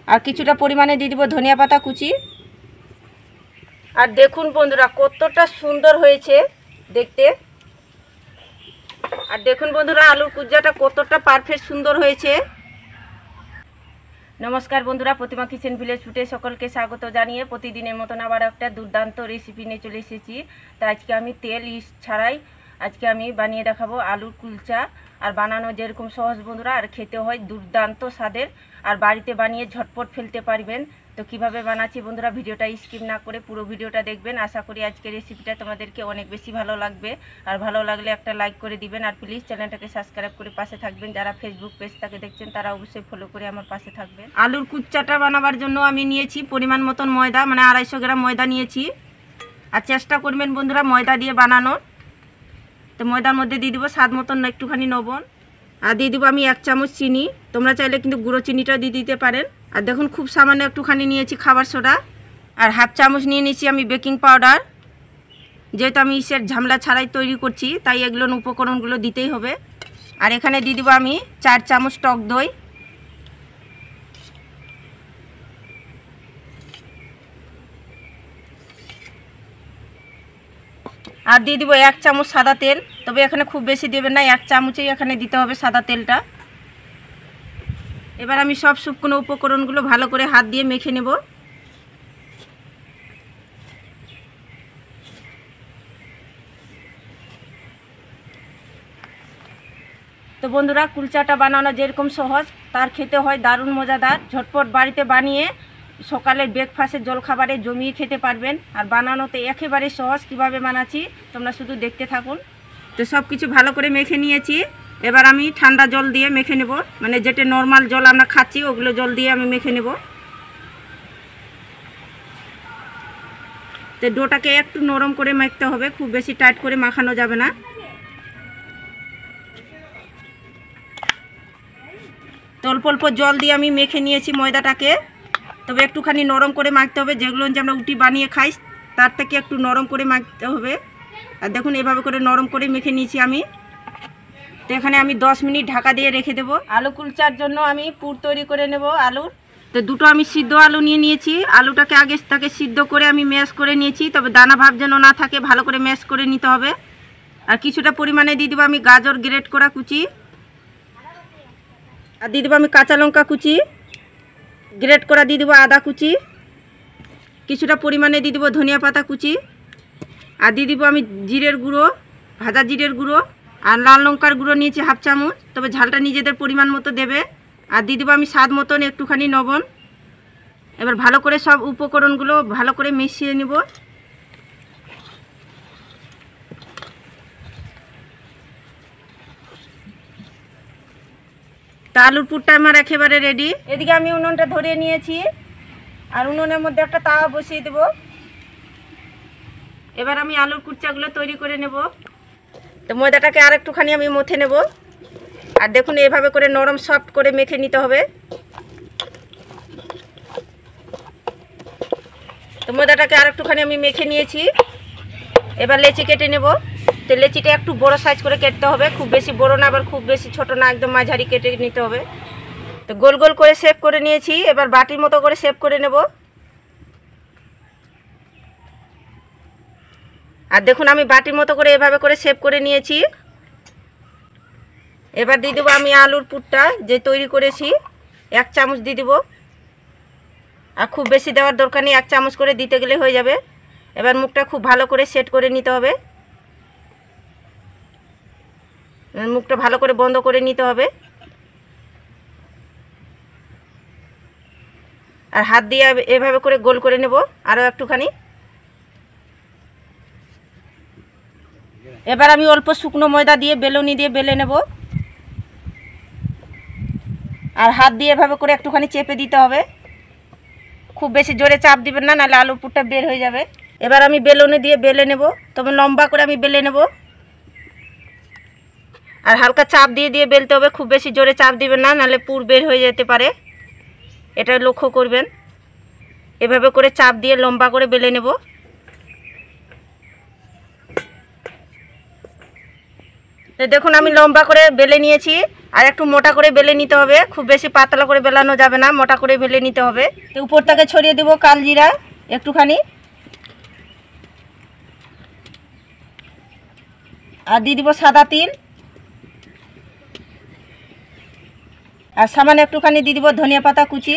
আর কিছুটা পরিমাণে দিয়ে দিব ধনিয়া পাতা কুচি। আর দেখুন বন্ধুরা কতটা সুন্দর হয়েছে দেখতে। আর দেখুন বন্ধুরা আলুর কুচাটা কতটা পারফেক্ট সুন্দর হয়েছে। নমস্কার বন্ধুরা, প্রতিমা কিচেন ভিলেজ ফুডে সকলকে স্বাগত জানিয়ে প্রতিদিনের মতন আবার একটা দুর্দান্ত রেসিপি নিয়ে চলে এসেছি। তো আজকে আমি তেল ইউজ ছাড়াই আজকে আমি বানিয়ে দেখাবো আলুর কুলচা। আর বানানো যেরকম সহজ বন্ধুরা, আর খেতে হয় দুর্দান্ত স্বাদের। আর বাড়িতে বানিয়ে ঝটপট ফেলতে পারবেন। তো কিভাবে বানাচ্ছি বন্ধুরা, ভিডিওটা স্কিপ না করে পুরো ভিডিওটা দেখবেন। আশা করি আজকের রেসিপিটা তোমাদেরকে অনেক বেশি ভালো লাগবে। আর ভালো লাগলে একটা লাইক করে দিবেন। আর প্লিজ চ্যানেলটাকে সাবস্ক্রাইব করে পাশে থাকবেন। যারা ফেসবুক পেজটাকে দেখছেন তারা অবশ্যই ফলো করে আমার পাশে থাকবেন। আলুর কুচ্চাটা বানাবার জন্য আমি নিয়েছি পরিমাণ মতন ময়দা, মানে 250 গ্রাম ময়দা নিয়েছি। আর চেষ্টা করবেন বন্ধুরা ময়দা দিয়ে বানানোর। তো ময়দার মধ্যে দিয়ে দিব স্বাদ মতন একটুখানি লবণ। আর দিয়ে দেবো আমি 1 চামচ চিনি। তোমরা চাইলে কিন্তু গুঁড়ো চিনিটাও দিয়ে দিতে পারেন। আর দেখুন খুব সামান্য একটুখানি নিয়েছি খাবার সোডা। আর 1/2 চামচ নিয়ে নিয়েছি আমি বেকিং পাউডার। যেহেতু আমি ইসের ঝামলা ছাড়াই তৈরি করছি তাই এগুলো উপকরণগুলো দিতেই হবে। আর এখানে দিয়ে দেবো আমি 4 চামচ টক দই। আর দিয়ে দিব 1 চামচ সাদা তেল। তবে এখানে খুব বেশি দেবেন না, 1 চামচেই এখানে দিতে হবে সাদা তেলটা। এবার আমি সব শুকনো উপকরণগুলো ভালো করে হাত দিয়ে মেখে নেব। তো বন্ধুরা কুলচাটা বানানো যেরকম সহজ, তার খেতে হয় দারুণ মজাদার। ঝটপট বাড়িতে বানিয়ে সকালের ব্রেকফাস্টের জলখাবারে জমিয়ে খেতে পারবেন। আর বানানোতে একেবারে সহজ। কিভাবে বানাচ্ছি তোমরা শুধু দেখতে থাকুন। তো সব কিছু ভালো করে মেখে নিয়েছি। এবার আমি ঠান্ডা জল দিয়ে মেখে নেব, মানে যেটা নর্মাল জল আমরা খাচ্ছি ওগুলো জল দিয়ে আমি মেখে নেব। তো ডোটাকে একটু নরম করে মাখতে হবে, খুব বেশি টাইট করে মাখানো যাবে না। তো অল্প অল্প জল দিয়ে আমি মেখে নিয়েছি ময়দাটাকে। তবে একটুখানি নরম করে মাখতে হবে, যেগুলো যে আমরা উটি বানিয়ে খাই তার থেকে একটু নরম করে মাখতে হবে। আর দেখুন এভাবে করে নরম করে মেখে নিয়েছি আমি। তো এখানে আমি 10 মিনিট ঢাকা দিয়ে রেখে দেবো। আলু কুলচার জন্য আমি পুর তৈরি করে নেব আলুর। তো দুটো আমি সিদ্ধ আলু নিয়ে নিয়েছি। আলুটাকে আগে তাকে সিদ্ধ করে আমি ম্যাশ করে নিয়েছি, তবে দানা ভাব যেন না থাকে, ভালো করে ম্যাশ করে নিতে হবে। আর কিছুটা পরিমাণে দিয়ে দেবো আমি গাজর গ্রেট করা কুচি। আর দিয়ে দেবো আমি কাঁচা লঙ্কা কুচি, গ্রেট করা দিয়ে দেবো আদা কুচি। কিছুটা পরিমাণে দিয়ে দেবো ধনিয়া পাতা কুচি। আর দিয়ে দেবো আমি জিরের গুঁড়ো, ভাজা জিরের গুঁড়ো। আর লাল লঙ্কার গুঁড়ো নিয়েছি 1/2 চামচ, তবে ঝালটা নিজেদের পরিমাণ মতো দেবে। আর দিয়ে দেবো আমি স্বাদ মতন একটুখানি লবণ। এবার ভালো করে সব উপকরণগুলো ভালো করে মিশিয়ে নেব। তা আলুর পুরটা আমার একেবারে রেডি। এদিকে আমি উনুনটা ধরিয়ে নিয়েছি। আর উনুনের মধ্যে একটা তাওয়া বসিয়ে দেব। এবার আমি আলুর কুচাগুলো তৈরি করে নেব। তো ময়দাটাকে আর একটুখানি আমি মথে নেব। আর দেখুন এভাবে করে নরম সফট করে মেখে নিতে হবে। তো ময়দাটাকে আর একটুখানি আমি মেখে নিয়েছি। এবার লেচি কেটে নেব। তো লেচিটা একটু বড় সাইজ করে কেটে হবে, খুব বেশি বড় না আবার খুব বেশি ছোট না, একদম মাঝারি কেটে নিতে হবে। তো গোল গোল করে শেপ করে নিয়েছি। এবার বাটির মতো করে শেপ করে নেব। আর দেখুন আমি বাটির মতো করে এভাবে করে শেপ করে নিয়েছি। এবার দিয়ে দেবো আমি আলুর পুরটা যে তৈরি করেছি, 1 চামচ দিয়ে দেবো। আর খুব বেশি দেওয়ার দরকার নেই, 1 চামচ করে দিতে গেলে হয়ে যাবে। এবার মুখটা খুব ভালো করে সেট করে নিতে হবে। মুখটা ভালো করে বন্ধ করে নিতে হবে। আর হাত দিয়ে এভাবে করে গোল করে নেব আরও একটুখানি। এবার আমি অল্প শুকনো ময়দা দিয়ে বেলুনি দিয়ে বেলে নেব। আর হাত দিয়ে এভাবে করে একটুখানি চেপে দিতে হবে, খুব বেশি জোরে চাপ দিবেন না, নাহলে আলুর পুরটা বের হয়ে যাবে। এবার আমি বেলুনি দিয়ে বেলে নেব, তবে লম্বা করে আমি বেলে নেব। আর হালকা চাপ দিয়ে দিয়ে বেলতে হবে, খুব বেশি জোরে চাপ দিবেন না, নাহলে পুর বের হয়ে যেতে পারে, এটা লক্ষ্য করবেন। এভাবে করে চাপ দিয়ে লম্বা করে বেলে নেব। তো তো দেখুন আমি লম্বা করে বেলে নিয়েছি, আর একটু মোটা করে বেলে নিতে হবে, খুব বেশি পাতলা করে বেলানো যাবে না, মোটা করে বেলে নিতে হবে। তো উপরটাকে ছড়িয়ে দেবো কালজিরা একটুখানি, আর দিয়ে দিব সাদা তিল, আর সামান্য একটুখানি দিয়ে দিব ধনিয়া পাতা কুচি।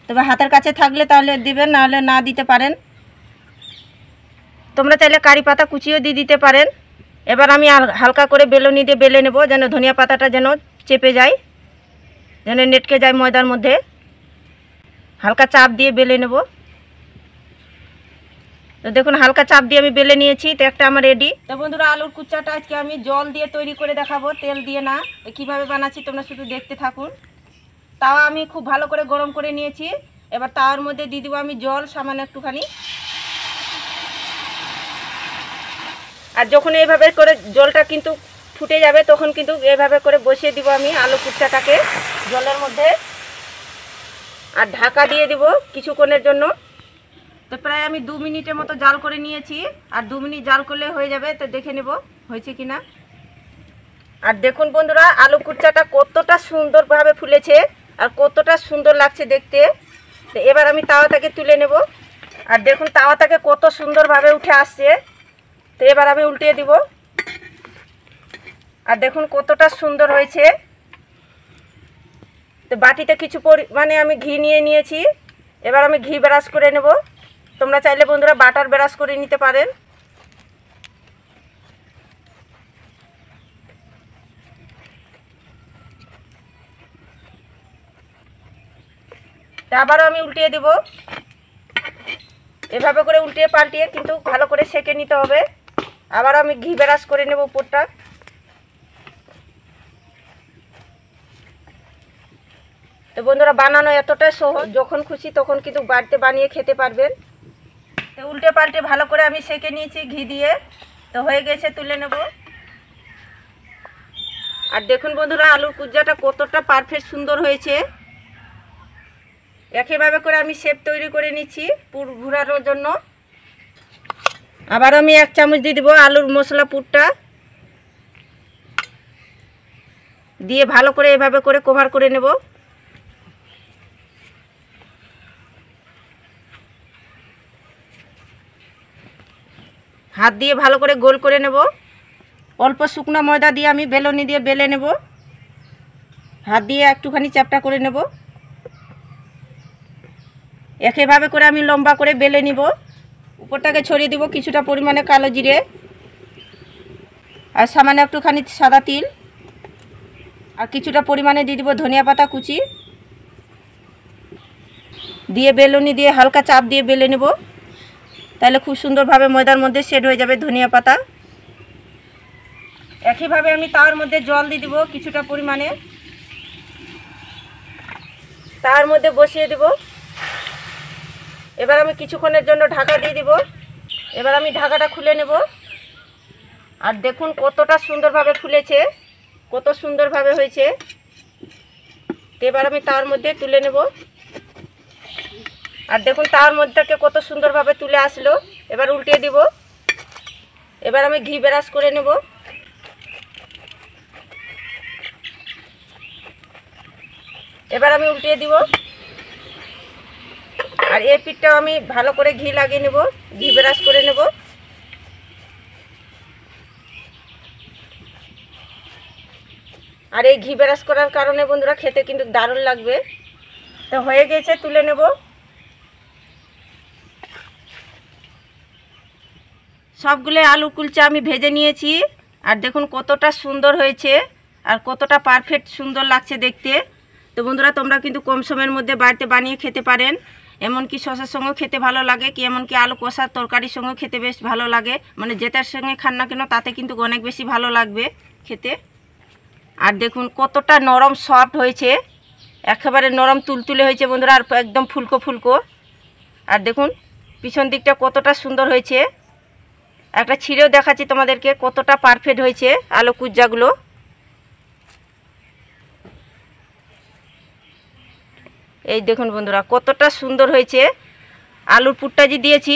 তবে হাতের কাছে থাকলে তাহলে দিবেন, নাহলে না দিতে পারেন। তোমরা চাইলে কারি পাতা কুচিও দিয়ে দিতে পারেন। এবার আমি হালকা করে বেলুনি দিয়ে বেলে নেব, যেন ধনিয়া পাতাটা যেন চেপে যায়, যেন নেটকে যায় ময়দার মধ্যে। হালকা চাপ দিয়ে বেলে নেব। তো দেখুন হালকা চাপ দিয়ে আমি বেলে নিয়েছি। তো একটা আমার রেডি। তো বন্ধুরা আলুর কুচাটা আজকে আমি জল দিয়ে তৈরি করে দেখাবো, তেল দিয়ে না। তো কীভাবে বানাচ্ছি তোমরা শুধু দেখতে থাকুন। তাওয়া আমি খুব ভালো করে গরম করে নিয়েছি। এবার তাওয়ার মধ্যে দিয়ে দেবো আমি জল সামান্য একটুখানি। আর যখন এইভাবে করে জলটা কিন্তু ফুটে যাবে, তখন কিন্তু এইভাবে করে বসিয়ে দিব আমি আলু কুচাটাকে জলের মধ্যে, আর ঢাকা দিয়ে দিব কিছুক্ষণের জন্য। তো প্রায় আমি 2 মিনিটের মতো জাল করে নিয়েছি, আর 2 মিনিট জাল করলে হয়ে যাবে। তো দেখে নেব হয়েছে কিনা। আর দেখুন বন্ধুরা আলু কুচাটা কতটা সুন্দরভাবে ফুলেছে, আর কতটা সুন্দর লাগছে দেখতে। তো এবার আমি তাওয়াটাকে তুলে নেব। আর দেখুন তাওয়াটাকে কত সুন্দরভাবে উঠে আসছে। তো এবার আমি উল্টিয়ে দিব। আর দেখুন কতটা সুন্দর হয়েছে। তো বাটিতে কিছু পরিমাণে আমি ঘি নিয়ে নিয়েছি। এবার আমি ঘি ব্রাশ করে নেব। তোমরা চাইলে বন্ধুরা বাটার ব্রাশ করে নিতে পারেন। আবারও আমি উল্টিয়ে দেব। এভাবে করে উল্টিয়ে পাল্টিয়ে কিন্তু ভালো করে সেঁকে নিতে হবে। আবার আমি ঘি ব্রাশ করে নেব উপরটা। তো বন্ধুরা বানানো এতটাই সহজ, যখন খুশি তখন কিন্তু বাড়িতে বানিয়ে খেতে পারবেন। তো উল্টে পাল্টে ভালো করে আমি সেঁকে নিয়েছি ঘি দিয়ে। তো হয়ে গেছে, তুলে নেব। আর দেখুন বন্ধুরা আলুর কুচাটা কতটা পারফেক্ট সুন্দর হয়েছে। একইভাবে করে আমি শেপ তৈরি করে নিচ্ছি পুর ঘোরানোর জন্য। আবার আমি 1 চামচ দিয়ে দেবো আলুর মশলা পুরটা, দিয়ে ভালো করে এভাবে করে কভার করে নেব। হাত দিয়ে ভালো করে গোল করে নেব। অল্প শুকনো ময়দা দিয়ে আমি বেলনি দিয়ে বেলে নেব। হাত দিয়ে একটুখানি চ্যাপটা করে নেব। একইভাবে করে আমি লম্বা করে বেলে নিব। উপরটাকে ছড়িয়ে দিব কিছুটা পরিমাণে কালো জিরে, আর সামান্য একটুখানি সাদা তিল, আর কিছুটা পরিমাণে দিয়ে দিব ধনিয়া পাতা কুচি, দিয়ে বেলুনি দিয়ে হালকা চাপ দিয়ে বেলে নেব। তাহলে খুব সুন্দরভাবে ময়দার মধ্যে সেট হয়ে যাবে ধনিয়া পাতা। একইভাবে আমি তার মধ্যে জল দিয়ে দিব কিছুটা পরিমাণে, তার মধ্যে বসিয়ে দেব। এবার আমি কিছুক্ষণের জন্য ঢাকা দিয়ে দিব। এবার আমি ঢাকাটা খুলে নেব। আর দেখুন কতটা সুন্দরভাবে ফুলেছে, কত সুন্দরভাবে হয়েছে। এবার আমি তার মধ্যে তুলে নেব। আর দেখুন তার মধ্যে কত সুন্দরভাবে তুলে আসলো। এবার উল্টে দিব। এবার আমি ঘি ব্রাশ করে নেব। এবার আমি উল্টিয়ে দিব। আর এই পিঠটাও আমি ভালো করে ঘি লাগিয়ে নেব, ঘি ব্রাশ করে নেব। আর এই ঘি ব্রাশ করার কারণে বন্ধুরা খেতে কিন্তু দারুণ লাগবে। তো হয়ে গেছে, তুলে নেব। সবগুলো আলু কুলচা আমি ভেজে নিয়েছি। আর দেখুন কতটা সুন্দর হয়েছে, আর কতটা পারফেক্ট সুন্দর লাগছে দেখতে। তো বন্ধুরা তোমরা কিন্তু কম সময়ের মধ্যে বাড়িতে বানিয়ে খেতে পারেন। এমনকি শসার সঙ্গেও খেতে ভালো লাগে, কি এমনকি আলু কষার তরকারির সঙ্গেও খেতে বেশ ভালো লাগে। মানে যেটার সঙ্গে খান না কেন তাতে কিন্তু অনেক বেশি ভালো লাগবে খেতে। আর দেখুন কতটা নরম সফট হয়েছে, একেবারে নরম তুলতুলে হয়েছে বন্ধুরা, আর একদম ফুলকো ফুলকো। আর দেখুন পিছন দিকটা কতটা সুন্দর হয়েছে। একটা ছিঁড়েও দেখাচ্ছি তোমাদেরকে কতটা পারফেক্ট হয়েছে আলু কুচাগুলো। এই দেখুন বন্ধুরা কতটা সুন্দর হয়েছে। আলুর পুরটা যে দিয়েছি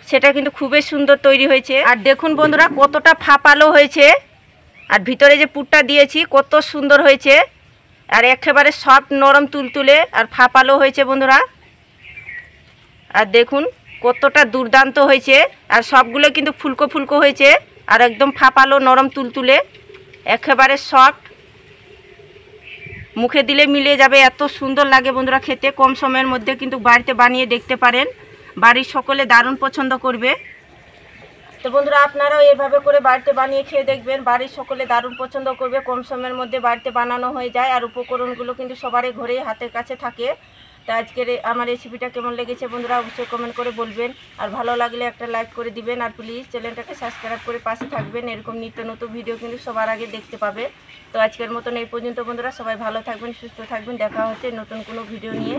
সেটা কিন্তু খুবই সুন্দর তৈরি হয়েছে। আর দেখুন বন্ধুরা কতটা ফাঁপালো হয়েছে, আর ভিতরে যে পুরটা দিয়েছি কত সুন্দর হয়েছে, আর একেবারে সফট নরম তুলতুলে আর ফাঁপালো হয়েছে বন্ধুরা। আর দেখুন কতটা দুর্দান্ত হয়েছে, আর সবগুলো কিন্তু ফুলকো ফুলকো হয়েছে আর একদম ফাঁপালো নরম তুলতুলে, একেবারে সফট, মুখে দিলে মিলিয়ে যাবে, এত সুন্দর লাগে বন্ধুরা খেতে। কম সময়ের মধ্যে কিন্তু বাড়িতে বানিয়ে দেখতে পারেন, বাড়ির সকলে দারুণ পছন্দ করবে। তো বন্ধুরা আপনারাও এভাবে করে বাড়িতে বানিয়ে খেয়ে দেখবেন, বাড়ির সকলে দারুণ পছন্দ করবে, কম সময়ের মধ্যে বাড়িতে বানানো হয়ে যায়, আর উপকরণগুলো কিন্তু সবারই ঘরেই হাতের কাছে থাকে। তো আজকের আমার রেসিপিটা কেমন লেগেছে বন্ধুরা অবশ্যই কমেন্ট করে বলবেন, আর ভালো লাগলে একটা লাইক করে দিবেন, আর প্লিজ চ্যানেলটাকে সাবস্ক্রাইব করে পাশে থাকবেন, এরকম নিত্য নতুন ভিডিও কিন্তু সবার আগে দেখতে পাবে। তো আজকের মতন এই পর্যন্ত বন্ধুরা, সবাই ভালো থাকবেন, সুস্থ থাকবেন, দেখা হচ্ছে নতুন কোনো ভিডিও নিয়ে।